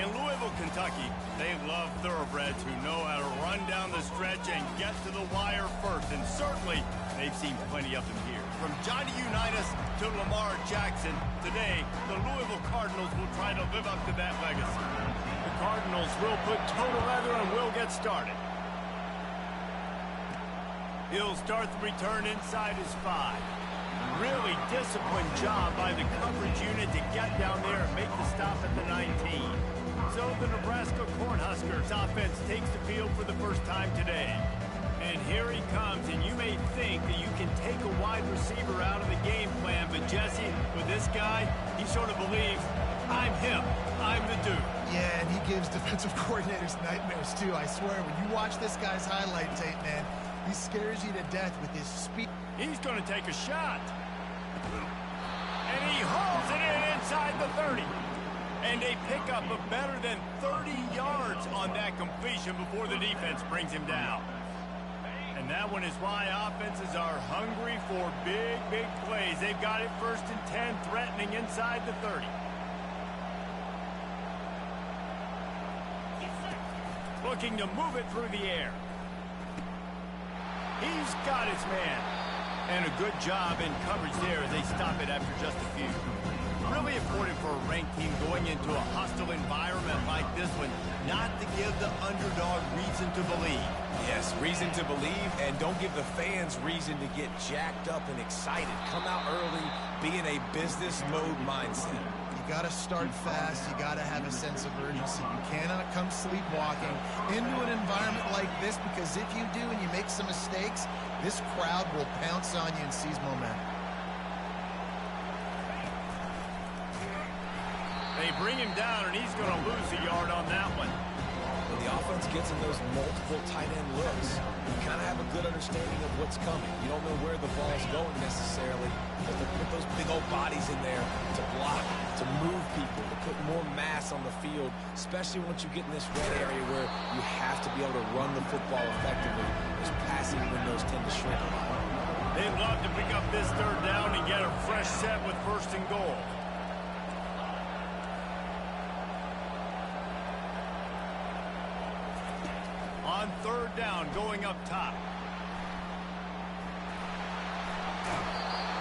In Louisville, Kentucky, they love thoroughbreds who know how to run down the stretch and get to the wire first. And certainly, they've seen plenty of them here. From Johnny Unitas to Lamar Jackson, today, the Louisville Cardinals will try to live up to that legacy. The Cardinals will put toe to leather and will get started. He'll start the return inside his 5. Really disciplined job by the coverage unit to get down there and make the stop at the 19. So the Nebraska Cornhuskers offense takes the field for the first time today. And here he comes, and you may think that you can take a wide receiver out of the game plan, but Jesse, with this guy, he sort of believes, I'm him, I'm the dude. Yeah, and he gives defensive coordinators nightmares too, I swear. When you watch this guy's highlight tape, man, he scares you to death with his speed. He's going to take a shot. And he hauls it in inside the 30. And a pickup of better than 30 yards on that completion before the defense brings him down. And that one is why offenses are hungry for big, big plays. They've got it 1st and 10, threatening inside the 30. Looking to move it through the air. He's got his man. And a good job in coverage there as they stop it after just a few. Really important for a ranked team going into a hostile environment like this one, not to give the underdog reason to believe. Yes, reason to believe, and don't give the fans reason to get jacked up and excited. Come out early, be in a business mode mindset. You got to start fast. You got to have a sense of urgency. You cannot come sleepwalking into an environment like this, because if you do and you make some mistakes, this crowd will pounce on you and seize momentum. They bring him down, and he's going to lose a yard on that one. When the offense gets in those multiple tight end looks, you kind of have a good understanding of what's coming. You don't know where the ball's going necessarily, but they put those big old bodies in there to block, to move people, to put more mass on the field, especially once you get in this red area where you have to be able to run the football effectively. Those passing windows tend to shrink a lot. They'd love to pick up this 3rd down and get a fresh set with 1st and goal. On 3rd down, going up top.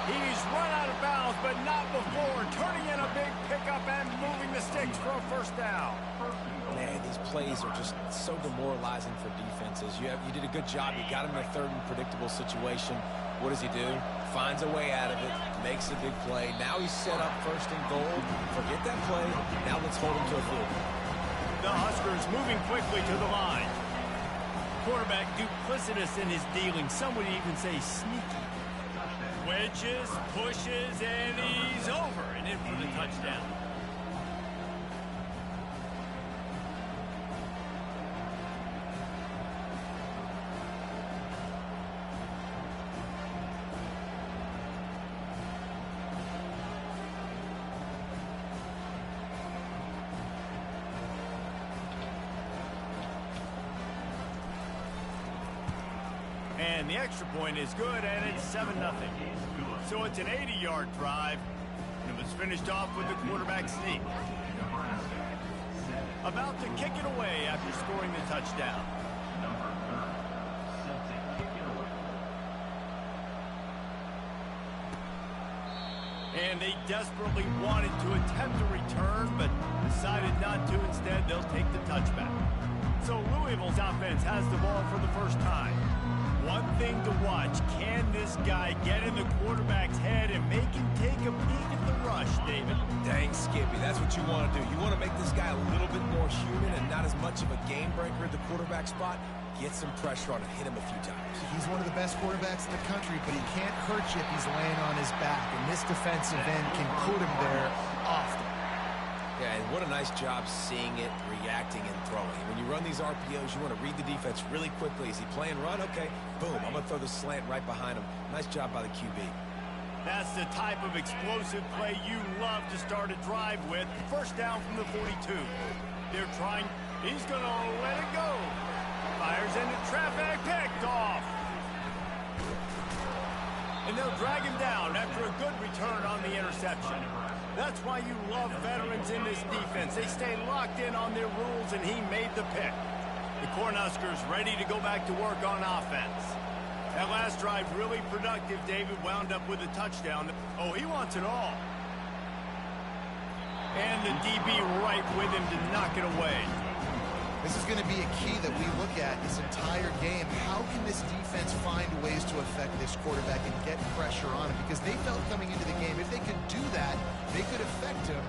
He's run out of bounds, but not before. Turning in a big pickup and moving the sticks for a 1st down. Man, these plays are just so demoralizing for defenses. You did a good job. You got him in a 3rd and predictable situation. What does he do? Finds a way out of it, makes a big play. Now he's set up 1st and goal. Forget that play. Now let's hold him to a field goal. The Huskers moving quickly to the line. Quarterback duplicitous in his dealing. Some would even say sneaky. Wedges, pushes, and he's over and in for the touchdown. And the extra point is good, and it's 7-0. So it's an 80-yard drive, and it was finished off with the quarterback sneak. About to kick it away after scoring the touchdown. And they desperately wanted to attempt a return, but decided not to. Instead, they'll take the touchback. So Louisville's offense has the ball for the first time. One thing to watch, can this guy get in the quarterback's head and make him take a peek at the rush, David? Dang, Skippy, that's what you want to do. You want to make this guy a little bit more human and not as much of a game breaker at the quarterback spot. Get some pressure on him, hit him a few times. He's one of the best quarterbacks in the country, but he can't hurt you if he's laying on his back, and this defensive end can put him there often. Yeah, and what a nice job seeing it, reacting, and throwing. When you run these RPOs, you want to read the defense really quickly. Is he playing run? Okay, boom, I'm going to throw the slant right behind him. Nice job by the QB. That's the type of explosive play you love to start a drive with. 1st down from the 42. They're trying. He's going to let it go. Fires into traffic, picked off. And they'll drag him down after a good return on the interception. That's why you love veterans in this defense. They stay locked in on their rules, and he made the pick. The Cornhuskers ready to go back to work on offense. That last drive really productive. David wound up with a touchdown. Oh, he wants it all. And the DB right with him to knock it away. This is going to be a key that we look at this entire game. How can this defense find ways to affect this quarterback and get pressure on him? Because they felt coming into the game, if they could do that, they could affect him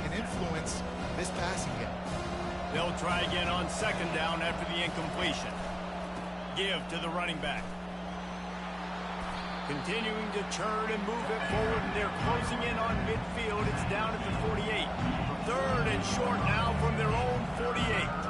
and influence this passing game. They'll try again on second down after the incompletion. Give to the running back. Continuing to turn and move it forward, and they're closing in on midfield. It's down at the 48. Third and short now from their own 48.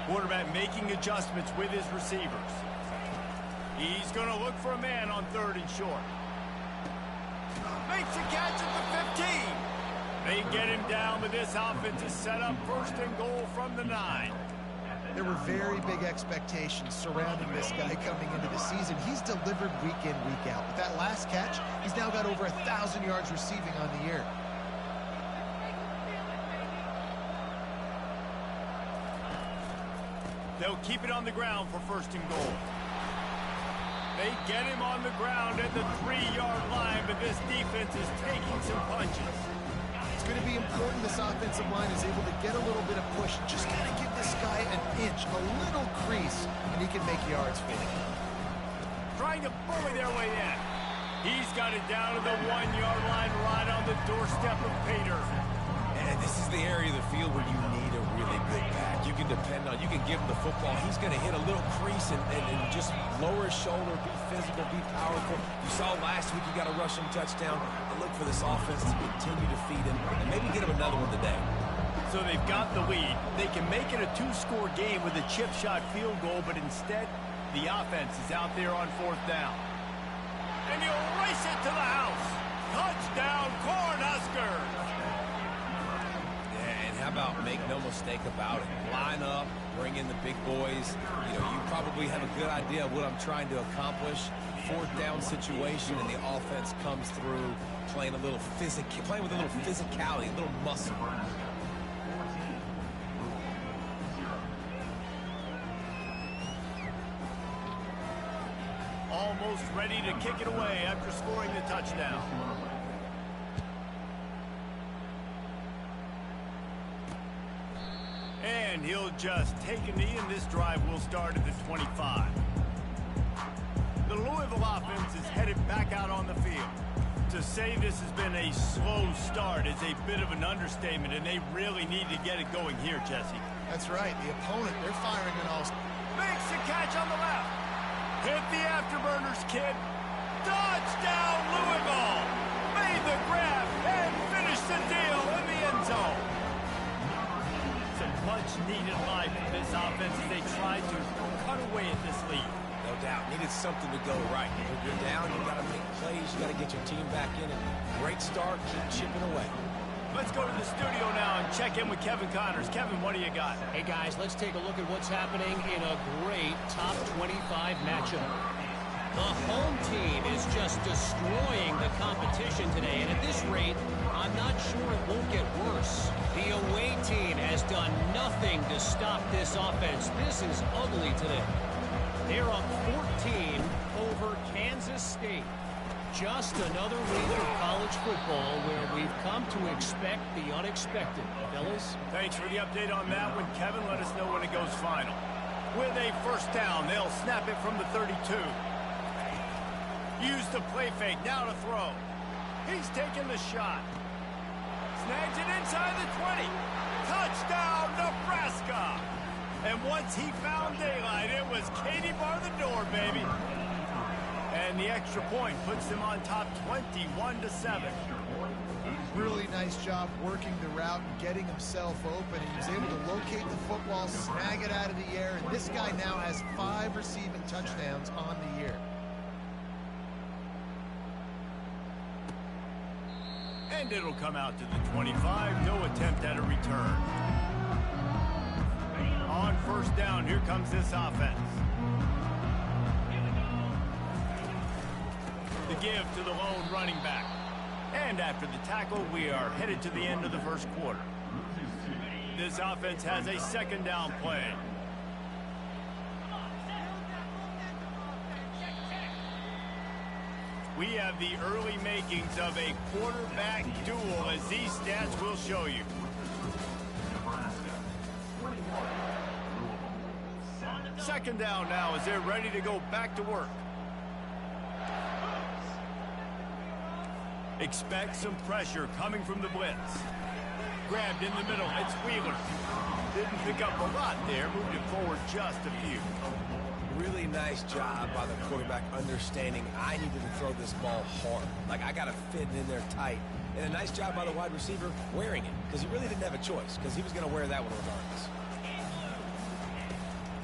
Quarterback making adjustments with his receivers. He's going to look for a man on third and short. Makes a catch at the 15. They get him down, but this offense is set up first and goal from the 9. There were very big expectations surrounding this guy coming into the season. He's delivered week in, week out. With that last catch, he's now got over 1,000 yards receiving on the year. They'll keep it on the ground for first and goal. They get him on the ground at the 3-yard line, but this defense is taking some punches. It's going to be important this offensive line is able to get a little bit of push. Just got to give this guy an inch, a little crease, and he can make yards for you. Trying to bully their way in. He's got it down to the 1-yard line right on the doorstep of Pater. And this is the area of the field where you need a really good back. You can depend on, you can give him the football. He's going to hit a little crease and just lower his shoulder, be physical, be powerful. You saw last week you got a rushing touchdown. I look for this offense to continue to feed him and maybe get him another one today. So they've got the lead. They can make it a 2-score game with a chip shot field goal, but instead the offense is out there on fourth down. And he'll race it to the house. Touchdown, Cornhuskers! How about make no mistake about it? Line up, bring in the big boys. You know, you probably have a good idea of what I'm trying to accomplish. Fourth down situation, and the offense comes through playing with a little physicality, a little muscle. Almost ready to kick it away after scoring the touchdown. And he'll just take a knee, and this drive will start at the 25. The Louisville offense is headed back out on the field. To say this has been a slow start is a bit of an understatement, and they really need to get it going here, Jesse. That's right. The opponent, they're firing on all. Makes the catch on the left. Hit the afterburners, kid. Touchdown, Louisville. Made the grab and finished the deal in the end zone. Some much-needed life in this offense as they try to cut away at this lead. No doubt. Needed something to go right. If you're down, you got to make plays. You got to get your team back in. And great start. Keep chipping away. Let's go to the studio now and check in with Kevin Connors. Kevin, what do you got? Hey, guys, let's take a look at what's happening in a great top 25 matchup. The home team is just destroying the competition today, and at this rate, I'm not sure it won't get worse. The away team has done nothing to stop this offense. This is ugly today. They're up 14 over Kansas State. Just another week of college football where we've come to expect the unexpected. Fellas? Thanks for the update on that one, Kevin. Let us know when it goes final. With a first down, they'll snap it from the 32. Use the play fake, now to throw. He's taking the shot. Snags it inside the 20. Touchdown, Nebraska! And once he found daylight, it was Katie bar the door, baby. And the extra point puts them on top 21-7. Really nice job working the route and getting himself open. He was able to locate the football, snag it out of the air, and this guy now has 5 receiving touchdowns on the year. And it'll come out to the 25. No attempt at a return. On first down, here comes this offense. The give to the lone running back. And after the tackle, we are headed to the end of the first quarter. This offense has a second down play. We have the early makings of a quarterback duel, as these stats will show you. Second down now as they're ready to go back to work. Expect some pressure coming from the blitz. Grabbed in the middle, it's Wheeler. Didn't pick up a lot there, moved it forward just a few. Really nice job by the quarterback understanding I needed to throw this ball hard. Like, I got to fit it in there tight. And a nice job by the wide receiver wearing it, because he really didn't have a choice, because he was going to wear that one regardless.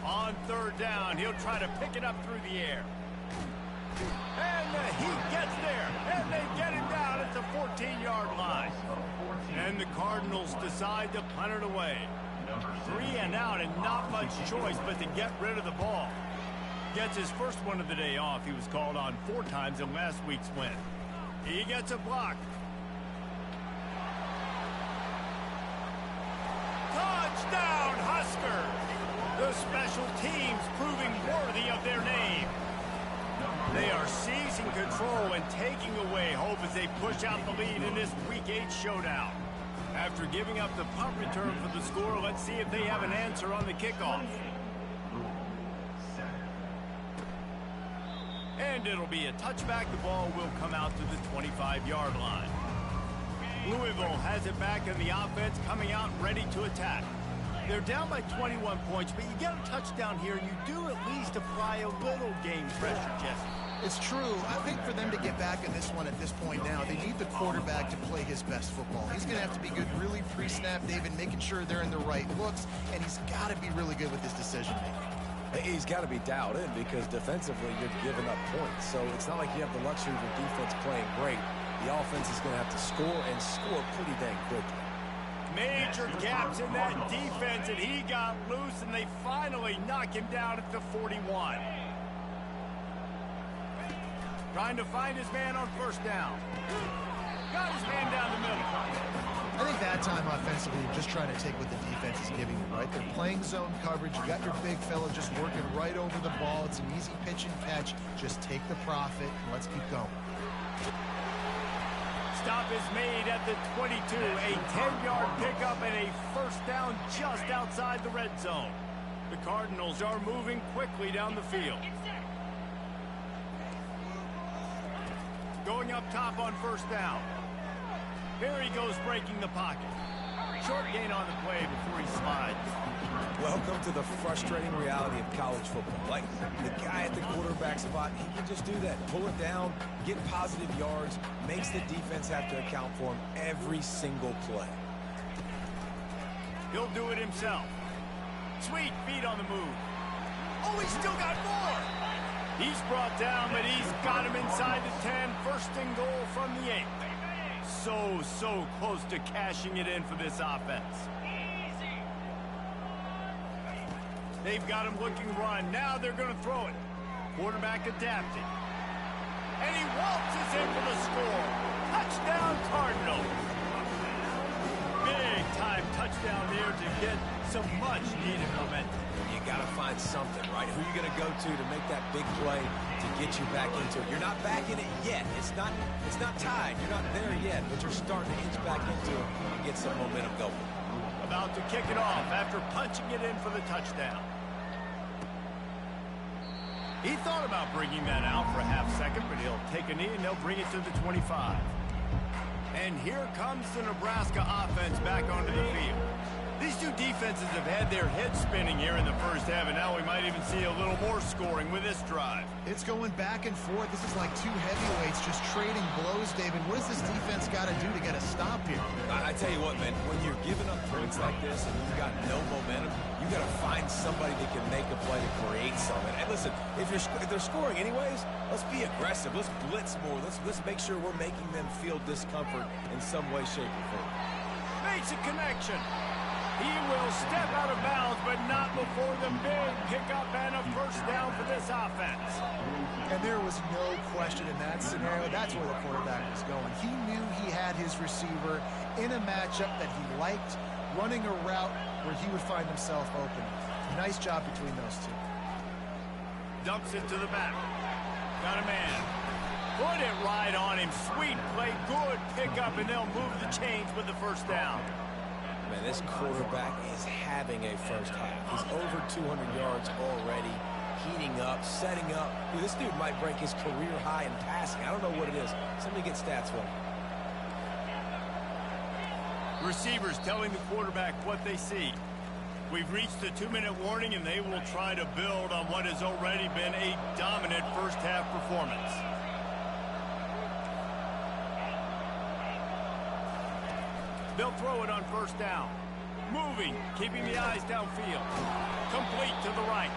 On third down, he'll try to pick it up through the air. And he gets there, and they get him down at the 14-yard line. And the Cardinals decide to punt it away. 3 and out, and not much choice but to get rid of the ball. Gets his first one of the day off. He was called on 4 times in last week's win. He gets a block. Touchdown, Huskers! The special teams proving worthy of their name. They are seizing control and taking away hope as they push out the lead in this Week 8 showdown. After giving up the punt return for the score, let's see if they have an answer on the kickoff. And it'll be a touchback. The ball will come out to the 25-yard line. Louisville has it back in the offense, coming out ready to attack. They're down by 21 points, but you get a touchdown here, and you do at least apply a little game pressure, Jesse. It's true. I think for them to get back in this one at this point now, they need the quarterback to play his best football. He's going to have to be good really pre-snap, David, making sure they're in the right looks, and he's got to be really good with his decision-making. He's got to be dialed in because defensively you're giving up points. So it's not like you have the luxury of your defense playing great. The offense is going to have to score and score pretty dang quickly. Major gaps in that defense, and he got loose, and they finally knock him down at the 41. Trying to find his man on first down. Got his man down the middle. I think that time offensively, you're just trying to take what the defense is giving you, right? They're playing zone coverage. You got your big fella just working right over the ball. It's an easy pitch and catch. Just take the profit, and let's keep going. Stop is made at the 22. A 10-yard pickup and a first down just outside the red zone. The Cardinals are moving quickly down the field. Going up top on first down. Here he goes breaking the pocket. Short gain on the play before he slides. Welcome to the frustrating reality of college football. Like, the guy at the quarterback spot, he can just do that. Pull it down, get positive yards, makes the defense have to account for him every single play. He'll do it himself. Sweet feet on the move. Oh, he's still got more. He's brought down, but he's got him inside the 10. First and goal from the 8. So close to cashing it in for this offense. They've got him looking run. Now they're going to throw it. Quarterback adapting. And he waltzes in for the score. Touchdown, Cardinals. Big-time touchdown there to get some much-needed momentum. You got to find something, right? Who are you going to go to make that big play to get you back into it? You're not back in it yet. It's not tied. You're not there yet, but you're starting to inch back into it and get some momentum going. About to kick it off after punching it in for the touchdown. He thought about bringing that out for a half second, but he'll take a knee and they'll bring it to the 25. And here comes the Nebraska offense back onto the field. These two defenses have had their heads spinning here in the first half, and now we might even see a little more scoring with this drive. It's going back and forth. This is like two heavyweights just trading blows, David. What does this defense got to do to get a stop here? I tell you what, man, when you're giving up points like this and you've got no momentum, you got to find somebody that can make a play to create something. And listen, if they're scoring anyways, let's be aggressive. Let's blitz more. Let's make sure we're making them feel discomfort in some way, shape, or form. Makes a connection. He will step out of bounds, but not before the big pickup and a first down for this offense. And there was no question in that scenario. That's where the quarterback was going. He knew he had his receiver in a matchup that he liked, running a route where he would find himself open. Nice job between those two. Dumps it to the back. Got a man. Put it right on him. Sweet play. Good pickup, and they'll move the chains with the first down. Man, this quarterback is having a first half. He's over 200 yards already, heating up, setting up. Dude, this dude might break his career high in passing. I don't know what it is. Somebody get stats for him. Receivers telling the quarterback what they see. We've reached the 2-minute warning, and they will try to build on what has already been a dominant first-half performance. They'll throw it on first down. Moving, keeping the eyes downfield. Complete to the right.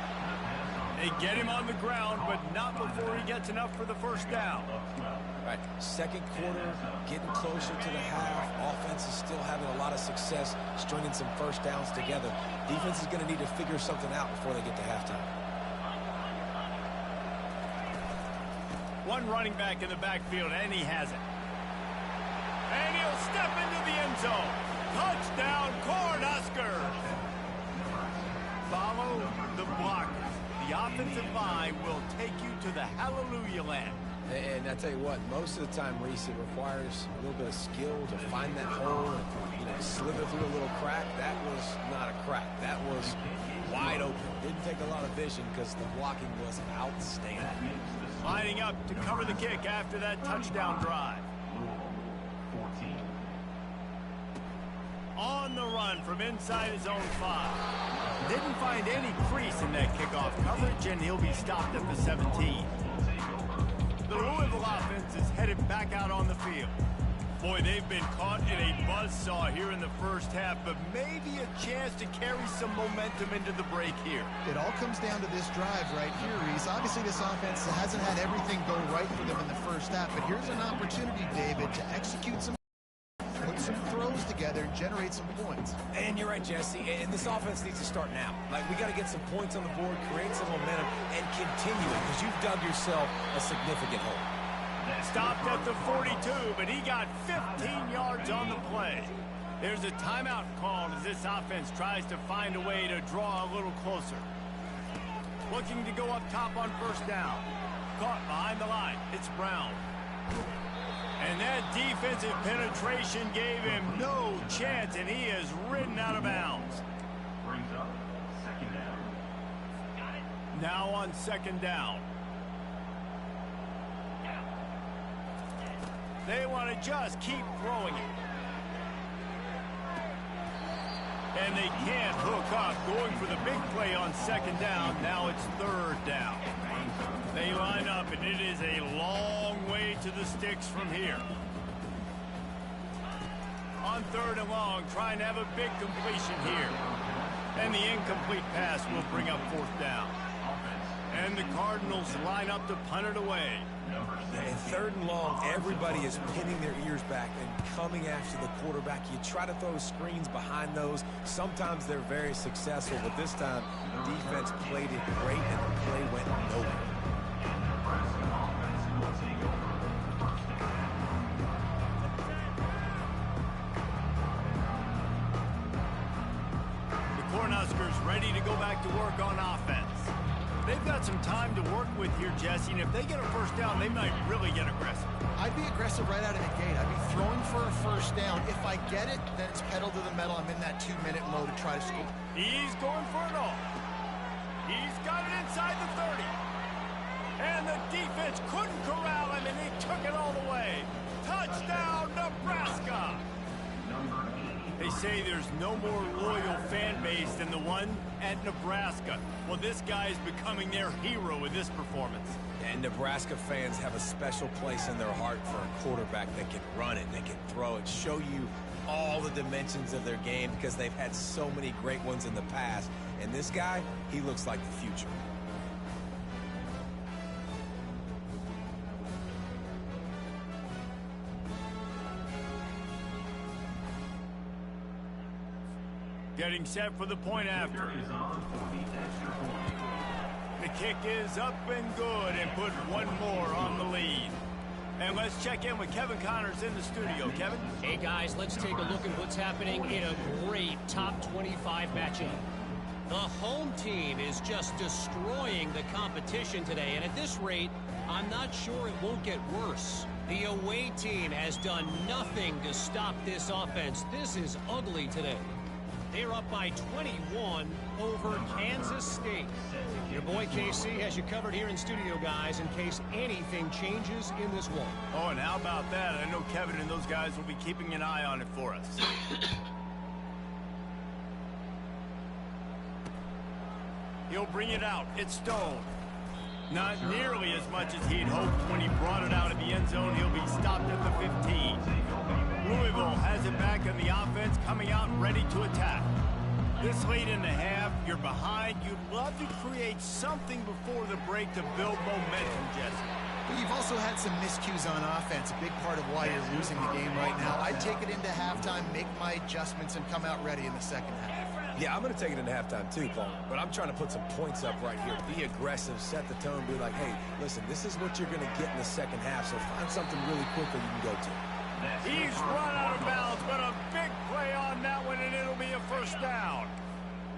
They get him on the ground, but not before he gets enough for the first down. Right, second quarter, getting closer to the half. Offense is still having a lot of success stringing some first downs together. Defense is going to need to figure something out before they get to halftime. One running back in the backfield, and he has it. And he'll step into the end zone. Touchdown, Cornhuskers! Follow the blockers. The offensive line will take you to the hallelujah land. And I tell you what, most of the time, Reese, it requires a little bit of skill to find that hole and, slither through a little crack. That was not a crack. That was wide open. Didn't take a lot of vision because the blocking was outstanding. Lining up to cover the kick after that touchdown drive. On the run from inside his own 5. Didn't find any crease in that kickoff coverage, and he'll be stopped at the 17. The Louisville offense is headed back out on the field. Boy, they've been caught in a buzzsaw here in the first half, but maybe a chance to carry some momentum into the break here. It all comes down to this drive right here, Reese. Obviously, this offense hasn't had everything go right for them in the first half, but here's an opportunity, David, to execute some, put some throws together, and generate some points. And you're right, Jesse, and this offense needs to start now. Like, we got to get some points on the board, create some momentum, and continue it, because you've dug yourself a significant hole. Stopped at the 42, but he got 15 yards on the play. There's a timeout called as this offense tries to find a way to draw a little closer. Looking to go up top on first down. Caught behind the line. It's Brown. And that defensive penetration gave him no chance, and he is ridden out of bounds. Brings up second down. Now on second down. They want to just keep throwing it. And they can't hook up. Going for the big play on second down. Now it's third down. They line up, and it is a long way to the sticks from here. On third and long, trying to have a big completion here. And the incomplete pass will bring up fourth down. And the Cardinals line up to punt it away. In third and long, everybody is pinning their ears back and coming after the quarterback. You try to throw screens behind those. Sometimes they're very successful, but this time, defense played it great, and the play went nowhere. The Cornhuskers ready to go back to work on offense. They've got some time to work with here, Jesse, and if they get a first down, they might really get aggressive. I'd be aggressive right out of the gate. I'd be throwing for a first down. If I get it, then it's pedal to the metal. I'm in that 2-minute mode to try to score. He's going for it all. He's got it inside the 30. And the defense couldn't corral him, and he took it all the way. Touchdown, Nebraska! They say there's no more loyal fan base than the one at Nebraska. Well, this guy is becoming their hero with this performance. And Nebraska fans have a special place in their heart for a quarterback that can run it, that can throw it, show you all the dimensions of their game because they've had so many great ones in the past. And this guy, he looks like the future. Getting set for the point after. Is on for the extra point. The kick is up and good and put one more on the lead. And let's check in with Kevin Connors in the studio. Kevin? Hey, guys, let's take a look at what's happening in a great top 25 matchup. The home team is just destroying the competition today, and at this rate, I'm not sure it won't get worse. The away team has done nothing to stop this offense. This is ugly today. They're up by 21 over Kansas State. Your boy KC has you covered here in studio, guys, in case anything changes in this one. Oh, and how about that? I know Kevin and those guys will be keeping an eye on it for us. He'll bring it out. It's Stone. Not nearly as much as he'd hoped when he brought it out of the end zone. He'll be stopped at the 15. Louisville has it back in the offense, coming out ready to attack. This late in the half, you're behind. You'd love to create something before the break to build momentum, Jesse. But you've also had some miscues on offense, a big part of why you're losing the game right now. I'd take it into halftime, make my adjustments, and come out ready in the second half. Yeah, I'm going to take it into halftime too, Paul. But I'm trying to put some points up right here. Be aggressive, set the tone, be like, hey, listen, this is what you're going to get in the second half, so find something really quick that you can go to. He's run out of bounds, but a big play on that one, and it'll be a first down.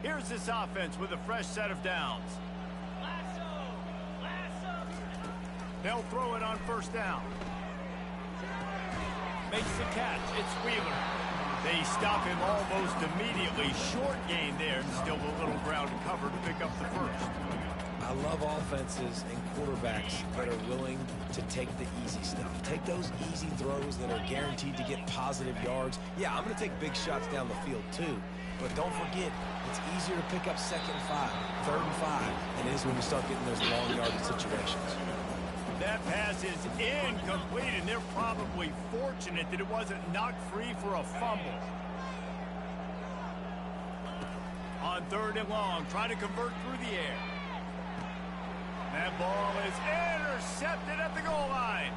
Here's this offense with a fresh set of downs. They'll throw it on first down. Makes the catch. It's Wheeler. They stop him almost immediately. Short gain there, and still a little ground to cover to pick up the first. I love offenses and quarterbacks that are willing to take the easy stuff. Take those easy throws that are guaranteed to get positive yards. Yeah, I'm going to take big shots down the field too. But don't forget, it's easier to pick up 2nd and 5, 3rd and 5 than it is when you start getting those long yardage situations. That pass is incomplete, and they're probably fortunate that it wasn't knocked free for a fumble. On 3rd and long, try to convert through the air. That ball is intercepted at the goal line.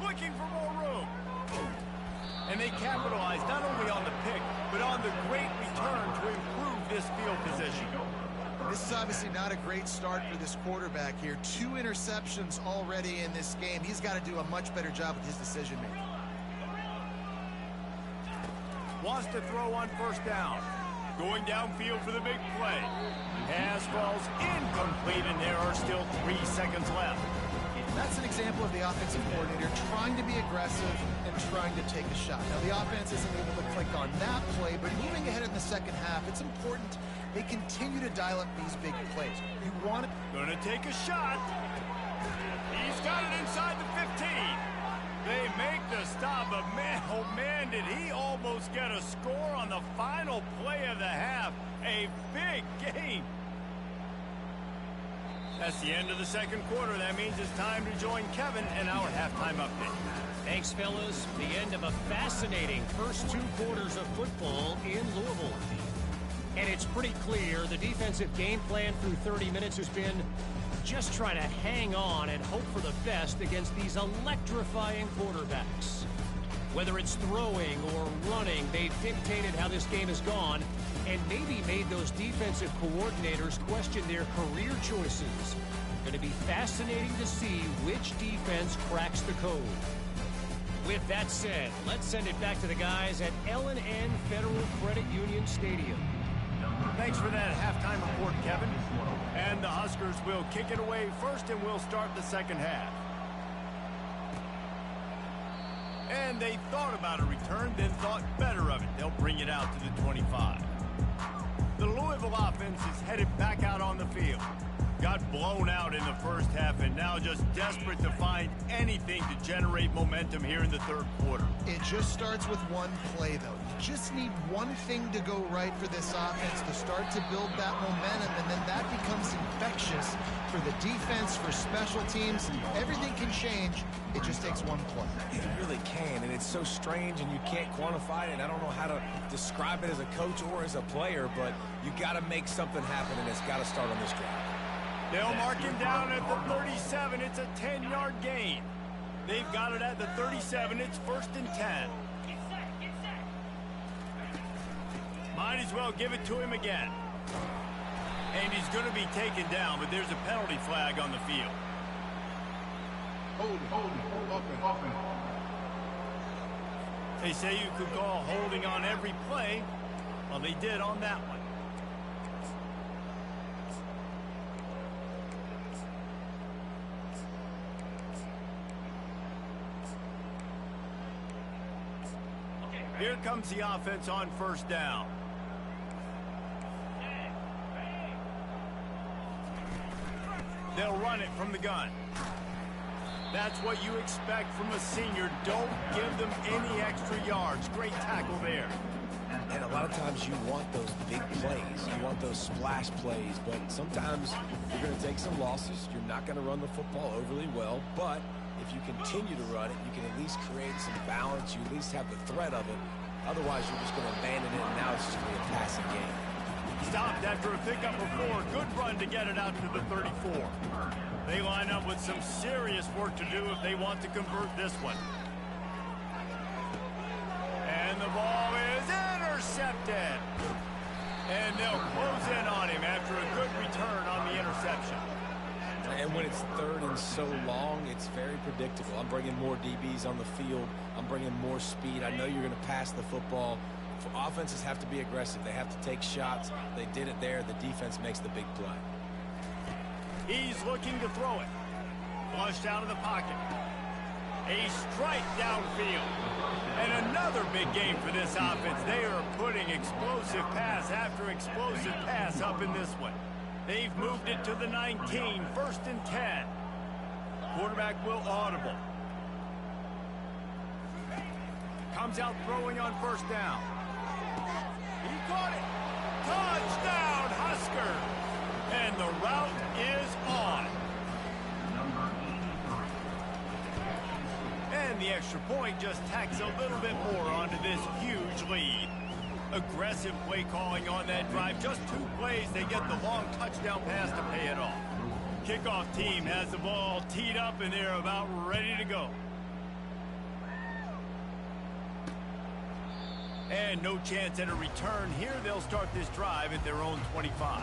Looking for more room. And they capitalize not only on the pick, but on the great return to improve this field position. This is obviously not a great start for this quarterback here. 2 interceptions already in this game. He's got to do a much better job with his decision-making. Wants to throw on first down. Going downfield for the big play. Pass falls incomplete, and there are still 3 seconds left. That's an example of the offensive coordinator trying to be aggressive and trying to take a shot. Now, the offense isn't able to click on that play, but moving ahead in the second half, it's important they continue to dial up these big plays. You want it. Gonna take a shot. He's got it inside the 15. They make the stop, but man, oh man, did he almost get a score on the final play of the half. A big game. That's the end of the second quarter. That means it's time to join Kevin in our halftime update. Thanks, fellas. The end of a fascinating first 2 quarters of football in Louisville. And it's pretty clear the defensive game plan through 30 minutes has been just try to hang on and hope for the best against these electrifying quarterbacks. Whether it's throwing or running, they've dictated how this game has gone and maybe made those defensive coordinators question their career choices. Going to be fascinating to see which defense cracks the code. With that said, let's send it back to the guys at L&N Federal Credit Union Stadium. Thanks for that halftime report, Kevin. And the Huskers will kick it away first, and we'll start the second half. And they thought about a return, then thought better of it. They'll bring it out to the 25. The Louisville offense is headed back out on the field. Got blown out in the first half and now just desperate to find anything to generate momentum here in the third quarter. It just starts with one play, though. You just need one thing to go right for this offense to start to build that momentum, and then that becomes infectious for the defense, for special teams. Everything can change. It just takes one play. It really can, and it's so strange, and you can't quantify it, and I don't know how to describe it as a coach or as a player, but you got to make something happen, and it's got to start on this drive. They'll mark him down at the 37. It's a 10-yard gain. They've got it at the 37. It's 1st and 10. Might as well give it to him again. And he's going to be taken down, but there's a penalty flag on the field. Holding. They say you could call holding on every play. Well, they did on that one. Here comes the offense on first down. They'll run it from the gun. That's what you expect from a senior. Don't give them any extra yards. Great tackle there. And a lot of times you want those big plays. You want those splash plays. But sometimes you're going to take some losses. You're not going to run the football overly well. But if you continue to run it, you can at least create some balance. You at least have the threat of it. Otherwise, you're just going to abandon it, and now it's just going to be a passing game. Stopped after a pickup of 4. Good run to get it out to the 34. They line up with some serious work to do if they want to convert this one. And the ball is intercepted. And they'll close in on him after a good return on the interception. And when it's third and so long, it's very predictable. I'm bringing more DBs on the field. I'm bringing more speed. I know you're going to pass the football. Offenses have to be aggressive. They have to take shots. They did it there. The defense makes the big play. He's looking to throw it. Flushed out of the pocket. A strike downfield. And another big game for this offense. They are putting explosive pass after explosive pass up in this one. They've moved it to the 19, 1st and 10. Quarterback will audible. Comes out throwing on first down. He caught it. Touchdown, Husker. And the route is on. And the extra point just tacks a little bit more onto this huge lead. Aggressive play calling on that drive. Just 2 plays, they get the long touchdown pass to pay it off. Kickoff team has the ball teed up, and they're about ready to go. And no chance at a return here. They'll start this drive at their own 25.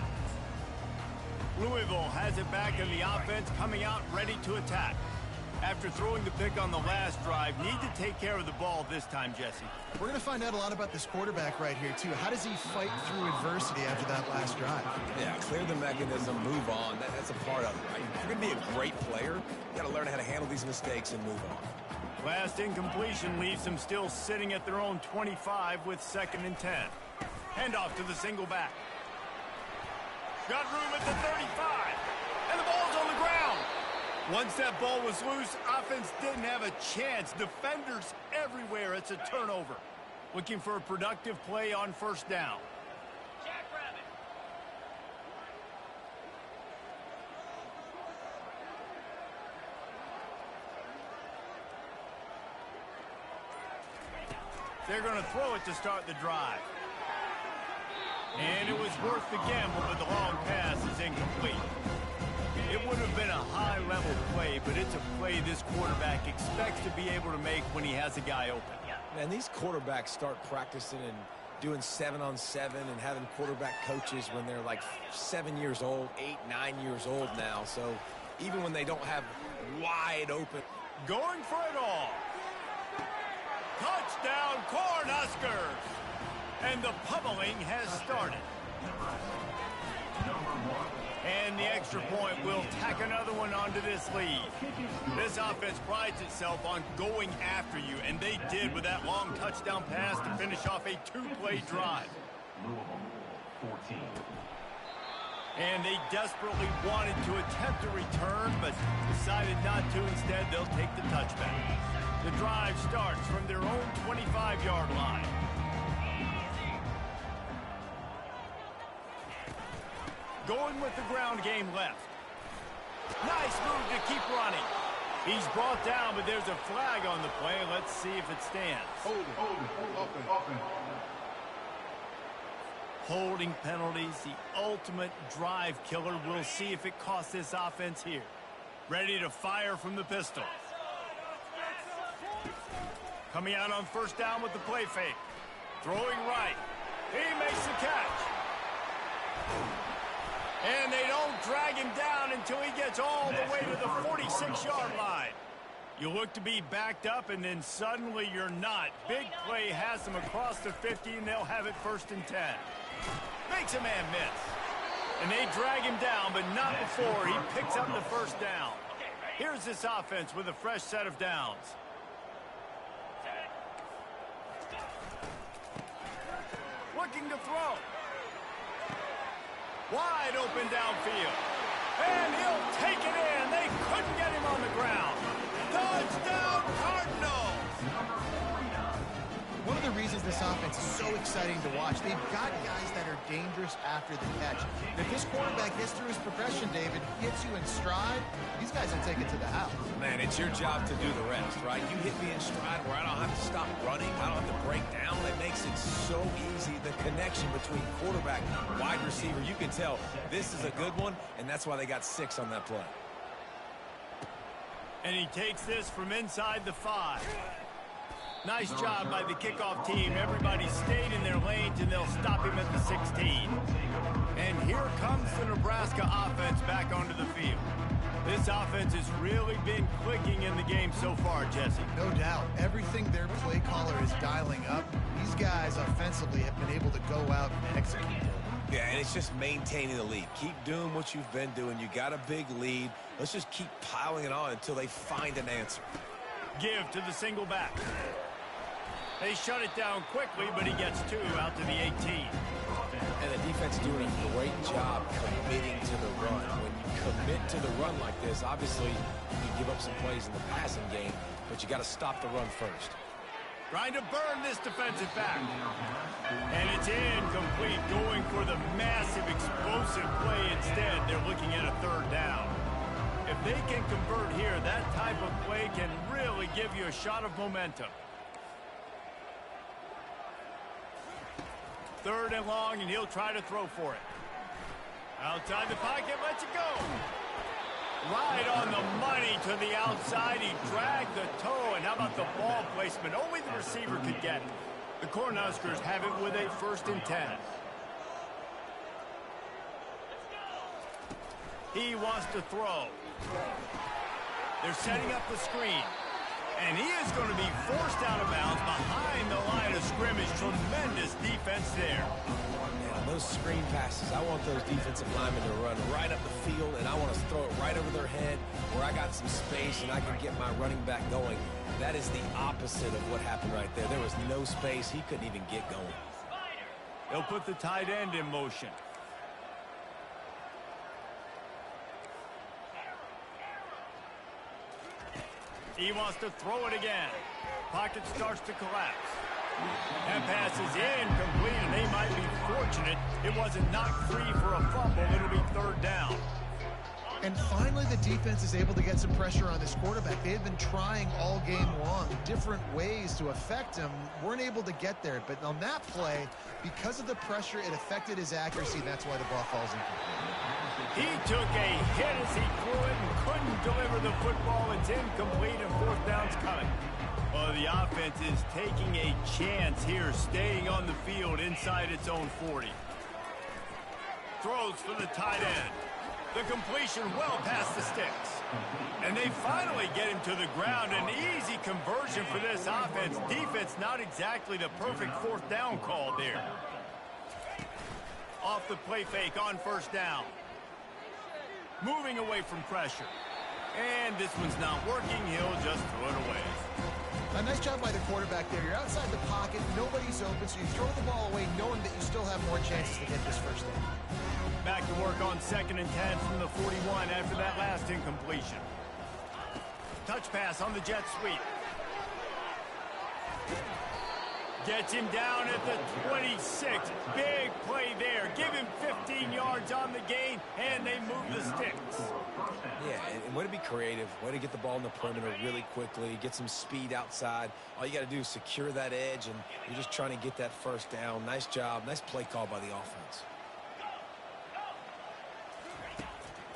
Louisville has it back in the offense, coming out ready to attack. After throwing the pick on the last drive, need to take care of the ball this time, Jesse. We're going to find out a lot about this quarterback right here, too. How does he fight through adversity after that last drive? Yeah, clear the mechanism, move on. That's a part of it, right? If you're going to be a great player, you got to learn how to handle these mistakes and move on. Last incompletion leaves them still sitting at their own 25 with 2nd and 10. Handoff to the single back. Got room at the 35. And the ball's on the ground. Once that ball was loose, offense didn't have a chance. Defenders everywhere. It's a turnover. Looking for a productive play on first down. They're going to throw it to start the drive. And it was worth the gamble, but the long pass is incomplete. It would have been a high-level play, but it's a play this quarterback expects to be able to make when he has a guy open. Man, these quarterbacks start practicing and doing 7-on-7 and having quarterback coaches when they're like 7 years old, 8, 9 years old now. So even when they don't have wide open. Going for it all. Touchdown, Cornhuskers! And the pummeling has started. And the extra point will tack another one onto this lead. This offense prides itself on going after you, and they did with that long touchdown pass to finish off a 2-play drive. And they desperately wanted to attempt a return, but decided not to. Instead, they'll take the touchback. The drive starts from their own 25-yard line. Going with the ground game left. Nice move to keep running. He's brought down, but there's a flag on the play. Let's see if it stands. Holding penalties, the ultimate drive killer. We'll see if it costs this offense here. Ready to fire from the pistol. Coming out on first down with the play fake. Throwing right. He makes the catch. And they don't drag him down until he gets all the way to the 46-yard line. You look to be backed up, and then suddenly you're not. Big play has them across the 50, and they'll have it 1st and 10. Makes a man miss. And they drag him down, but not before he picks up the 1st down. Here's this offense with a fresh set of downs. Looking to throw. Wide open downfield. And he'll take it in. They couldn't get him on the ground. Touchdown, Cardinals! One of the reasons this offense is so exciting to watch, they've got guys that are dangerous after the catch. If this quarterback gets through his progression, David, gets you in stride, these guys will take it to the house. Man, it's your job to do the rest, right? You hit me in stride where I don't have to stop running. I don't have to break down. It makes it so easy. The connection between quarterback and wide receiver, you can tell this is a good one, and that's why they got 6 on that play. And he takes this from inside the 5. Nice job by the kickoff team. Everybody stayed in their lanes, and they'll stop him at the 16. And here comes the Nebraska offense back onto the field. This offense has really been clicking in the game so far, Jesse. No doubt. Everything their play caller is dialing up, these guys offensively have been able to go out and execute. Yeah, and it's just maintaining the lead. Keep doing what you've been doing. You got a big lead. Let's just keep piling it on until they find an answer. Give to the single back. They shut it down quickly, but he gets 2 out to the 18. And the defense doing a great job committing to the run. When you commit to the run like this, obviously you can give up some plays in the passing game, but you got to stop the run first. Trying to burn this defensive back. And it's incomplete, going for the massive explosive play instead. They're looking at a 3rd down. If they can convert here, that type of play can really give you a shot of momentum. 3rd and long, and he'll try to throw for it. Outside the pocket, lets it go. Right on the money to the outside. He dragged the toe, and how about the ball placement? Only the receiver could get it. The Cornhuskers have it with a 1st and 10. He wants to throw. They're setting up the screen. And he is going to be forced out of bounds behind the line of scrimmage. Tremendous defense there. And those screen passes, I want those defensive linemen to run right up the field, and I want to throw it right over their head where I got some space and I can get my running back going. That is the opposite of what happened right there. There was no space. He couldn't even get going. They'll put the tight end in motion. He wants to throw it again. Pocket starts to collapse. That pass is incomplete, and they might be fortunate it wasn't knocked free for a fumble. It'll be 3rd down. And finally, the defense is able to get some pressure on this quarterback. They've been trying all game long different ways to affect him. Weren't able to get there. But on that play, because of the pressure, it affected his accuracy. That's why the ball falls incomplete. He took a hit as he threw it and couldn't deliver the football. It's incomplete, and 4th down's coming. Well, the offense is taking a chance here, staying on the field inside its own 40. Throws for the tight end. The completion well past the sticks. And they finally get him to the ground. An easy conversion for this offense. Defense not exactly the perfect 4th down call there. Off the play fake on 1st down. Moving away from pressure. And this one's not working. He'll just throw it away. A nice job by the quarterback there. You're outside the pocket. Nobody's open, so you throw the ball away knowing that you still have more chances to get this 1st down. Back to work on 2nd and 10 from the 41 after that last incompletion. Touch pass on the jet sweep. Gets him down at the 26. Big play there. Give him 15 yards on the gain, and they move the sticks. Yeah, and way to be creative. Way to get the ball in the perimeter really quickly. Get some speed outside. All you got to do is secure that edge, and you're just trying to get that 1st down. Nice job. Nice play call by the offense.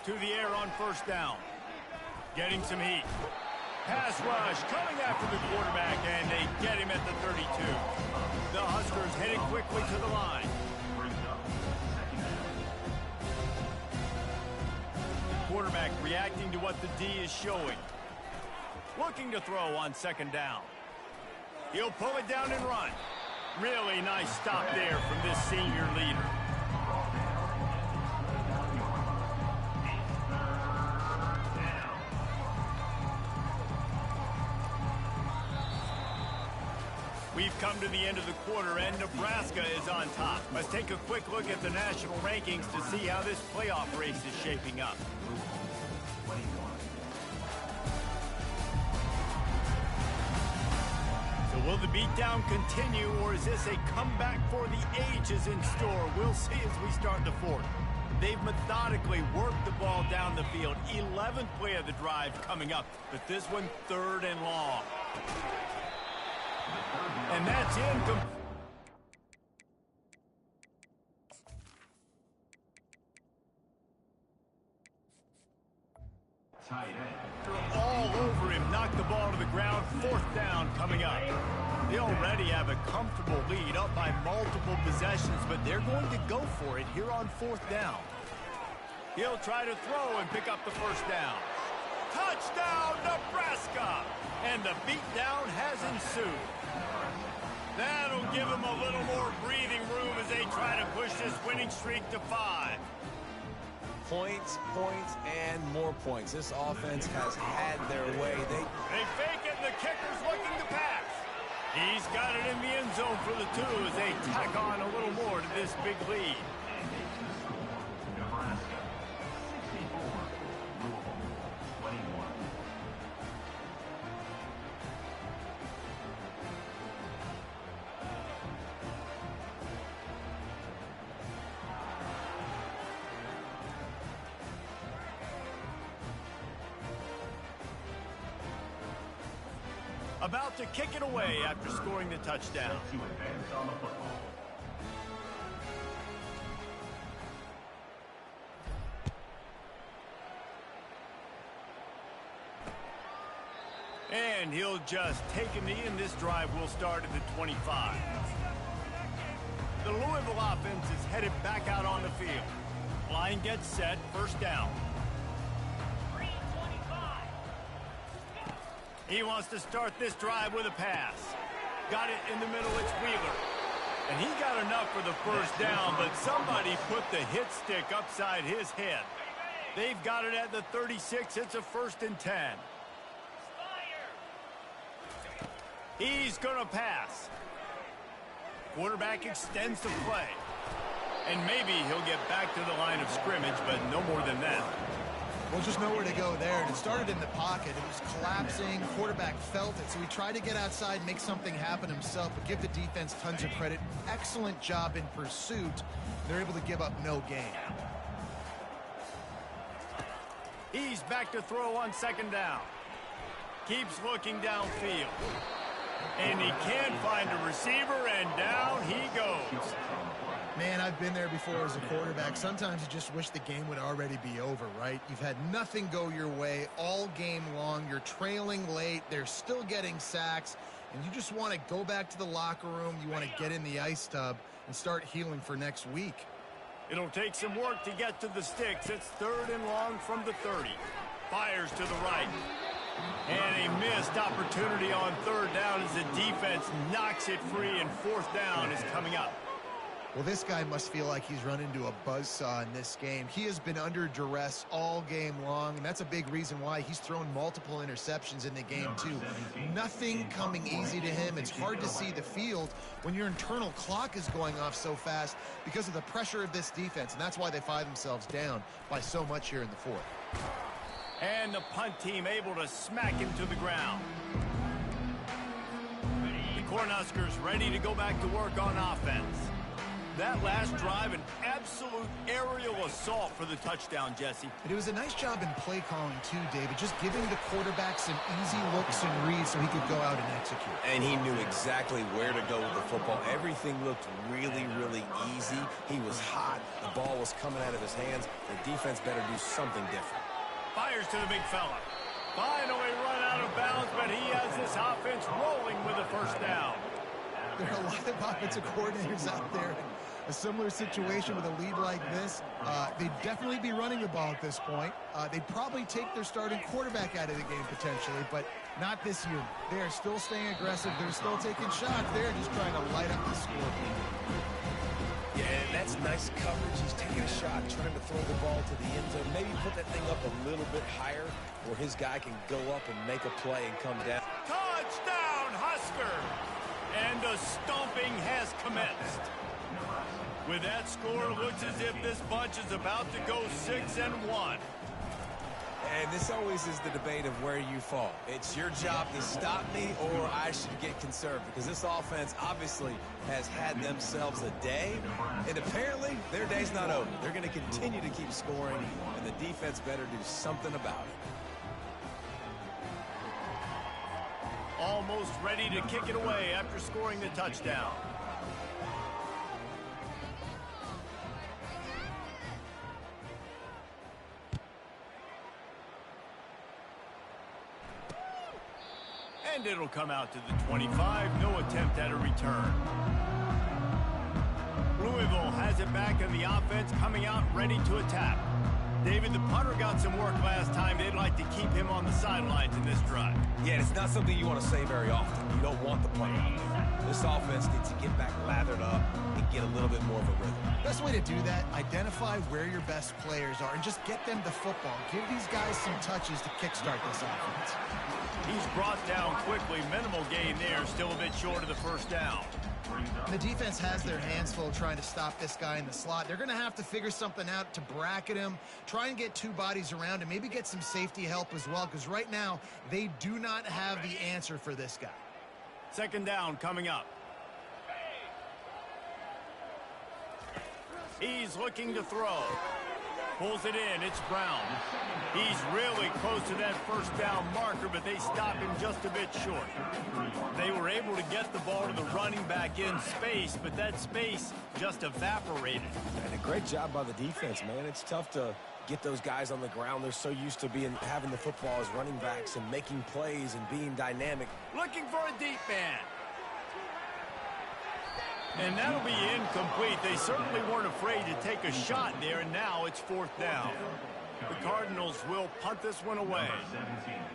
To the air on 1st down. Getting some heat. Pass rush coming after the quarterback, and they get him at the 32. The Huskers headed it quickly to the line. The quarterback reacting to what the D is showing. Looking to throw on second down. He'll pull it down and run. Really nice stop there from this senior leader. We've come to the end of the quarter, and Nebraska is on top. Let's take a quick look at the national rankings to see how this playoff race is shaping up. So will the beatdown continue, or is this a comeback for the ages in store? We'll see as we start the fourth. They've methodically worked the ball down the field. 11th play of the drive coming up, but this one 3rd and long. And that's incomplete. All over him, knocked the ball to the ground. 4th down coming up. They already have a comfortable lead, up by multiple possessions, but they're going to go for it here on 4th down. He'll try to throw and pick up the 1st down. Touchdown, Nebraska! And the beatdown has ensued. That'll give them a little more breathing room as they try to push this winning streak to 5. Points, points, and more points. This offense has had their way. They fake it, and the kicker's looking to pass. He's got it in the end zone for the 2 as they tack on a little more to this big lead. Nebraska, 64, Louisville, 21. About to kick it away after scoring the touchdown. To advance on the football. And he'll just take a knee, and this drive will start at the 25. The Louisville offense is headed back out on the field. Line gets set, 1st down. He wants to start this drive with a pass. Got it in the middle, it's Wheeler. And he got enough for the 1st down, but somebody put the hit stick upside his head. They've got it at the 36, it's a 1st and 10. He's gonna pass. Quarterback extends the play. And maybe he'll get back to the line of scrimmage, but no more than that. Well, just nowhere to go there. And it started in the pocket. It was collapsing. Quarterback felt it, so he tried to get outside, make something happen himself, but give the defense tons of credit. Excellent job in pursuit. They're able to give up no gain. He's back to throw on 2nd down. Keeps looking downfield. And he can't find a receiver, and down he goes. Man, I've been there before as a quarterback. Sometimes you just wish the game would already be over, right? You've had nothing go your way all game long. You're trailing late. They're still getting sacks. And you just want to go back to the locker room. You want to get in the ice tub and start healing for next week. It'll take some work to get to the sticks. It's 3rd and long from the 30. Fires to the right. And a missed opportunity on 3rd down as the defense knocks it free, and 4th down is coming up. Well, this guy must feel like he's run into a buzzsaw in this game. He has been under duress all game long, and that's a big reason why he's thrown multiple interceptions in the game, too. Nothing coming easy to him. It's hard to see the field when your internal clock is going off so fast because of the pressure of this defense, and that's why they find themselves down by so much here in the 4th. And the punt team able to smack him to the ground. The Cornhuskers ready to go back to work on offense. That last drive, an absolute aerial assault for the touchdown, Jesse. And it was a nice job in play calling, too, David, just giving the quarterback some easy looks and reads so he could go out and execute. And he knew exactly where to go with the football. Everything looked really, really easy. He was hot. The ball was coming out of his hands. The defense better do something different. Fires to the big fella. Finally run out of bounds, but he has this offense rolling with a 1st down. There are a lot of offensive coordinators out there in a similar situation with a lead like this. They'd definitely be running the ball at this point. They'd probably take their starting quarterback out of the game potentially, but not this unit. They are still staying aggressive. They're still taking shots. They're just trying to light up the scoreboard. Yeah, and that's nice coverage. He's taking a shot, trying to throw the ball to the end zone. Maybe put that thing up a little bit higher where his guy can go up and make a play and come down. Touchdown, Husker! And the stomping has commenced. With that score, looks as if this bunch is about to go 6-1. And this always is the debate of where you fall. It's your job to stop me or I should get conservative, because this offense obviously has had themselves a day, and apparently their day's not over. They're going to continue to keep scoring, and the defense better do something about it. Almost ready to kick it away after scoring the touchdown. And it'll come out to the 25. No attempt at a return. Louisville has it back in the offense, coming out ready to attack. David, the punter got some work last time. They'd like to keep him on the sidelines in this drive. Yeah, it's not something you want to say very often. You don't want the play out there. This offense needs to get back lathered up and get a little bit more of a rhythm. Best way to do that, identify where your best players are and just get them the football. Give these guys some touches to kickstart this offense. He's brought down quickly. Minimal gain there. Still a bit short of the first down. The defense has their hands full trying to stop this guy in the slot. They're going to have to figure something out to bracket him, try and get two bodies around him, maybe get some safety help as well, because right now they do not have the answer for this guy. Second down coming up. He's looking to throw. Pulls it in. It's Brown. He's really close to that first down marker, but they stop him just a bit short. They were able to get the ball to the running back in space, but that space just evaporated. And a great job by the defense, man. It's tough to get those guys on the ground. They're so used to having the football as running backs and making plays and being dynamic. Looking for a deep man. And that'll be incomplete. They certainly weren't afraid to take a shot there, and now it's fourth down. The Cardinals will punt this one away.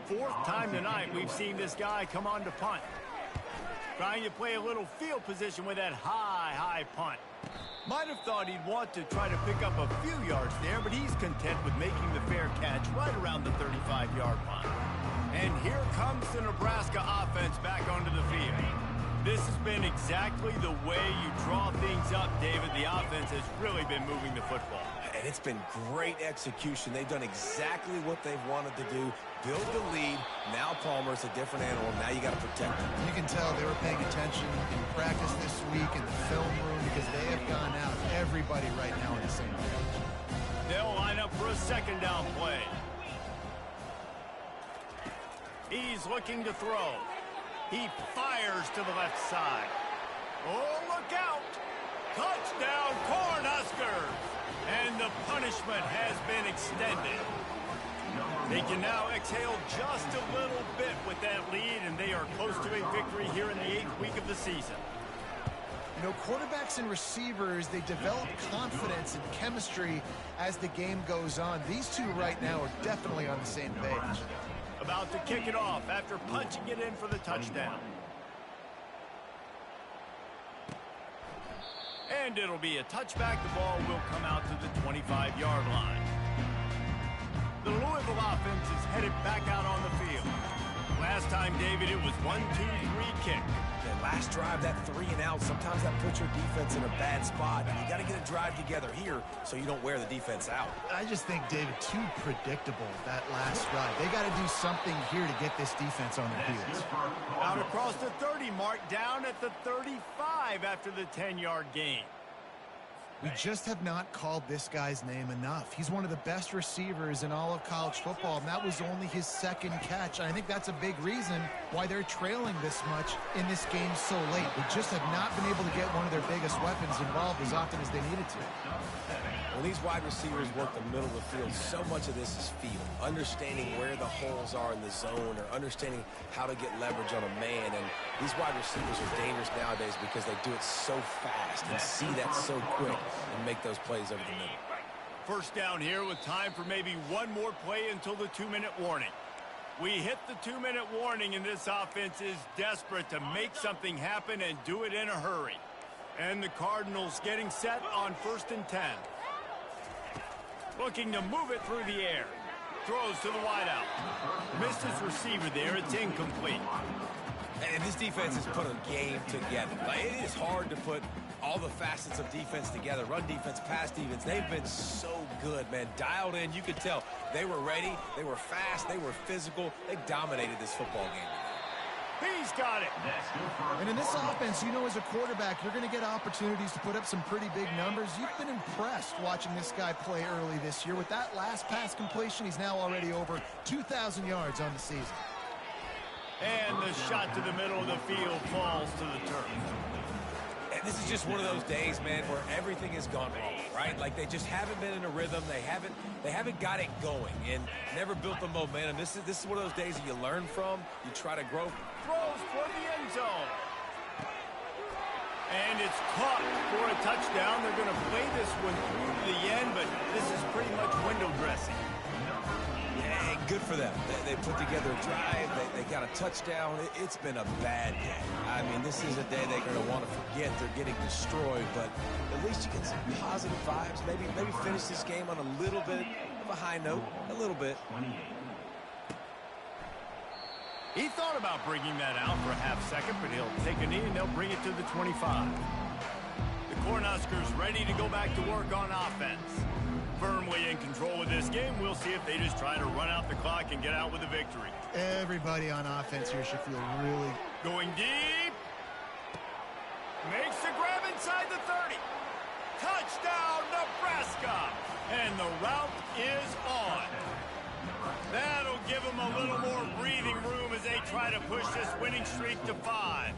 Fourth time tonight we've seen this guy come on to punt. Trying to play a little field position with that high punt. Might have thought he'd want to try to pick up a few yards there, but he's content with making the fair catch right around the 35-yard line. And here comes the Nebraska offense back onto the field. This has been exactly the way you draw things up, David. The offense has really been moving the football. And it's been great execution. They've done exactly what they've wanted to do. Build the lead. Now Palmer's a different animal. Now you got to protect him. You can tell they were paying attention in practice this week in the film room, because they have gone out. Everybody right now on the same page. They'll line up for a second down play. He's looking to throw. He fires to the left side. Oh, look out! Touchdown, Cornhuskers! And the punishment has been extended. They can now exhale just a little bit with that lead, and they are close to a victory here in the 8th week of the season. You know, quarterbacks and receivers, they develop confidence and chemistry as the game goes on. These two right now are definitely on the same page. About to kick it off after punching it in for the touchdown. And it'll be a touchback. The ball will come out to the 25-yard line. The Louisville offense is headed back out on the field. Last time, David, it was 1-2-3 kick. And last drive, that 3 and out, sometimes that puts your defense in a bad spot. And you got to get a drive together here so you don't wear the defense out. I just think, David, too predictable that last drive. They got to do something here to get this defense on their heels. Out across the 30 mark, down at the 35 after the 10-yard gain. We just have not called this guy's name enough. He's one of the best receivers in all of college football, and that was only his second catch. I think that's a big reason why they're trailing this much in this game so late. They just have not been able to get one of their biggest weapons involved as often as they needed to. When these wide receivers work the middle of the field, so much of this is feel. Understanding where the holes are in the zone or understanding how to get leverage on a man. And these wide receivers are dangerous nowadays because they do it so fast and see that so quick and make those plays over the middle. First down here with time for maybe one more play until the 2-minute warning. We hit the 2-minute warning, and this offense is desperate to make something happen and do it in a hurry. And the Cardinals getting set on 1st and 10. Looking to move it through the air. Throws to the wideout. Missed his receiver there. It's incomplete. And this defense has put a game together. Like, it is hard to put all the facets of defense together. Run defense, pass defense. They've been so good, man. Dialed in. You could tell they were ready. They were fast. They were physical. They dominated this football game. He's got it. And in this offense, you know, as a quarterback, you're going to get opportunities to put up some pretty big numbers. You've been impressed watching this guy play early this year. With that last pass completion, he's now already over 2,000 yards on the season. And the shot to the middle of the field falls to the turf. And this is just one of those days, man, where everything has gone wrong, right? Like they just haven't been in a rhythm. They haven't got it going and never built the momentum. This is one of those days that you learn from. You try to grow. Throws for the end zone. And it's caught for a touchdown. They're going to play this one through to the end, but this is pretty much window dressing. Yeah, good for them. They put together a drive. They got a touchdown. It's been a bad day. I mean, this is a day they're going to want to forget. They're getting destroyed, but at least you get some positive vibes. Maybe finish this game on a little bit of a high note, a little bit. He thought about bringing that out for a half second, but he'll take a knee and they'll bring it to the 25. The Cornhuskers ready to go back to work on offense. Firmly in control of this game. We'll see if they just try to run out the clock and get out with a victory. Everybody on offense here should feel really... Going deep. Makes the grab inside the 30. Touchdown, Nebraska. And the route is on. That'll give them a little more breathing room as they try to push this winning streak to 5.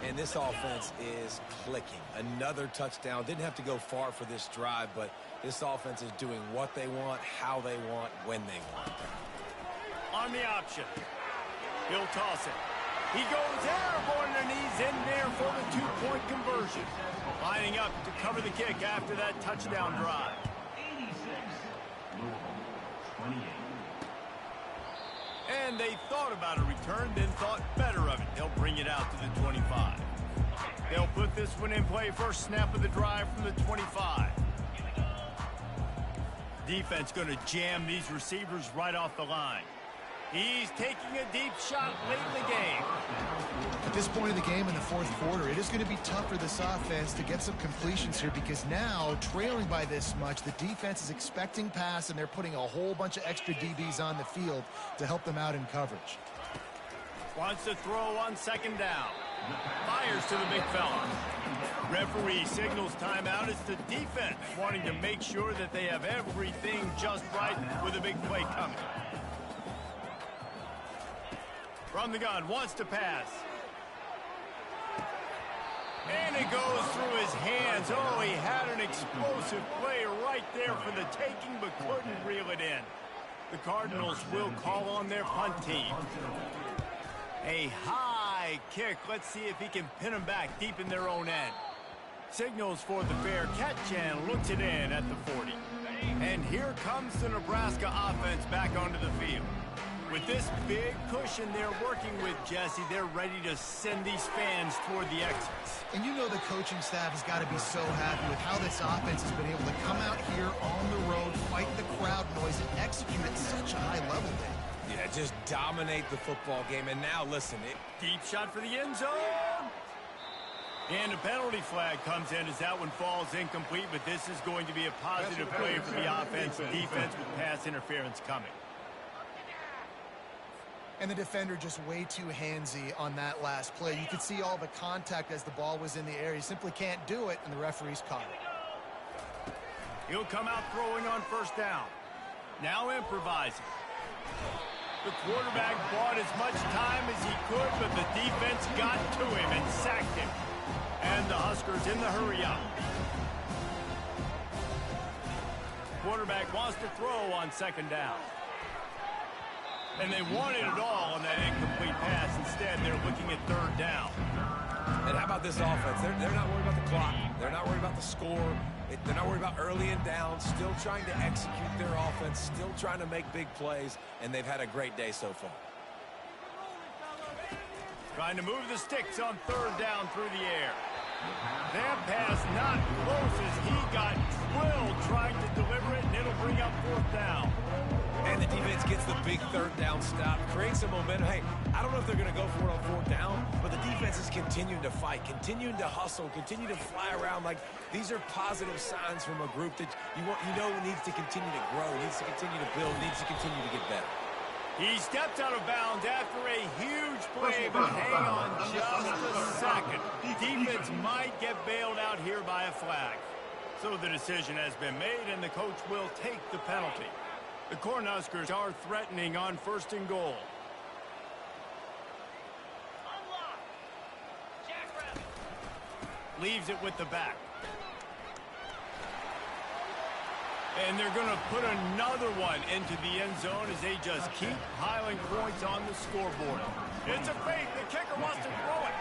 And this offense is clicking. Another touchdown. Didn't have to go far for this drive, but this offense is doing what they want, how they want, when they want. On the option. He'll toss it. He goes airborne and he's in there for the 2-point conversion. Lining up to cover the kick after that touchdown drive. And they thought about a return, then thought better of it. They'll bring it out to the 25. They'll put this one in play. First snap of the drive from the 25. Defense going to jam these receivers right off the line. He's taking a deep shot late in the game. At this point of the game in the fourth quarter, it is going to be tough for this offense to get some completions here because now, trailing by this much, the defense is expecting pass and they're putting a whole bunch of extra DBs on the field to help them out in coverage. Wants to throw on second down. Fires to the big fella. Referee signals timeout. It's the defense wanting to make sure that they have everything just right with a big play coming. From the gun, wants to pass. And it goes through his hands. Oh, he had an explosive play right there for the taking, but couldn't reel it in. The Cardinals will call on their punt team. A high kick. Let's see if he can pin them back deep in their own end. Signals for the fair catch and looks it in at the 40. And here comes the Nebraska offense back onto the field. With this big cushion they're working with, Jesse, they're ready to send these fans toward the exits. And you know the coaching staff has got to be so happy with how this offense has been able to come out here on the road, fight the crowd noise, and execute at such a high level, Dave. Yeah, just dominate the football game. And now, listen. Deep shot for the end zone. And a penalty flag comes in as that one falls incomplete, but this is going to be a positive play for the offense and defense with pass interference coming. And the defender just way too handsy on that last play. You could see all the contact as the ball was in the air. He simply can't do it, and the referee's caught it. He'll come out throwing on first down. Now improvising. The quarterback bought as much time as he could, but the defense got to him and sacked him. And the Huskers in the hurry up. quarterback wants to throw on second down. And they wanted it all on that incomplete pass. Instead, they're looking at third down. And how about this offense? They're not worried about the clock. They're not worried about the score. They're not worried about early and down. Still trying to execute their offense. Still trying to make big plays. And they've had a great day so far. Trying to move the sticks on third down through the air. That pass not close as he got drilled trying to deliver it, and it'll bring up fourth down. And the defense gets the big third down stop, creates some momentum. Hey, I don't know if they're going to go for it on fourth down, but the defense is continuing to fight, continuing to hustle, continue to fly around. Like, these are positive signs from a group that you know needs to continue to grow, needs to continue to build, needs to continue to get better. He stepped out of bounds after a huge play, but hang on just a second. Defense might get bailed out here by a flag. So the decision has been made, and the coach will take the penalty. The Cornhuskers are threatening on first and goal. Leaves it with the back. And they're going to put another one into the end zone as they just keep piling points on the scoreboard. It's a fake. The kicker wants to throw it.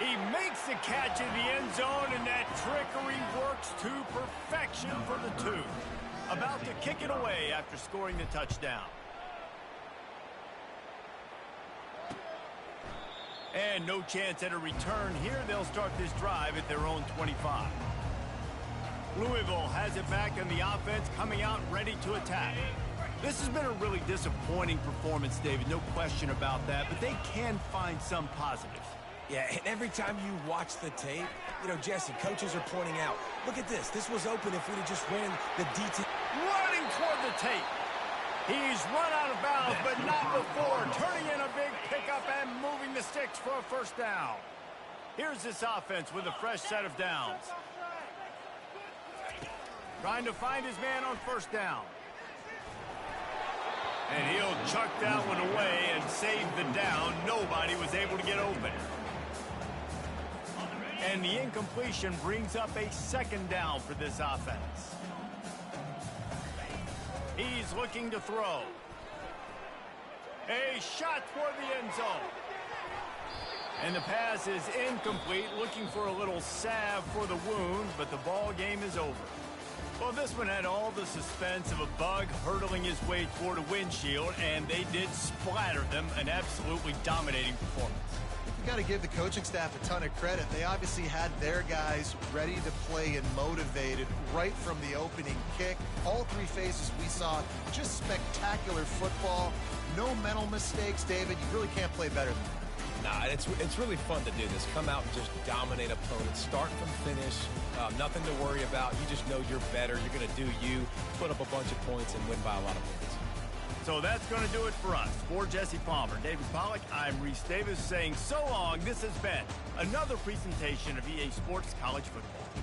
He makes the catch in the end zone, and that trickery works to perfection for the two. About to kick it away after scoring the touchdown. And no chance at a return here. They'll start this drive at their own 25. Louisville has it back in the offense, coming out ready to attack. This has been a really disappointing performance, David, no question about that, but they can find some positives. Yeah, and every time you watch the tape, you know, Jesse, coaches are pointing out, look at this. This was open if we'd have just ran the detail. Running toward the tape. He's run out of bounds, but not before. Turning in a big pickup and moving the sticks for a first down. Here's this offense with a fresh set of downs. Trying to find his man on first down. And he'll chuck that one away and save the down. Nobody was able to get open. And the incompletion brings up a second down for this offense. He's looking to throw. A shot toward the end zone. And the pass is incomplete, looking for a little salve for the wound, but the ball game is over. Well, this one had all the suspense of a bug hurtling his way toward a windshield, and they did splatter them. An absolutely dominating performance. You got to give the coaching staff a ton of credit. They obviously had their guys ready to play and motivated right from the opening kick. All three phases we saw, just spectacular football. No mental mistakes, David. You really can't play better than that. Nah, it's really fun to do this. Come out and just dominate opponents. Start from finish. Nothing to worry about. You just know you're better. You're going to do you, put up a bunch of points, and win by a lot of points. So that's going to do it for us. For Jesse Palmer, David Pollack, I'm Reese Davis saying so long. This has been another presentation of EA Sports College Football.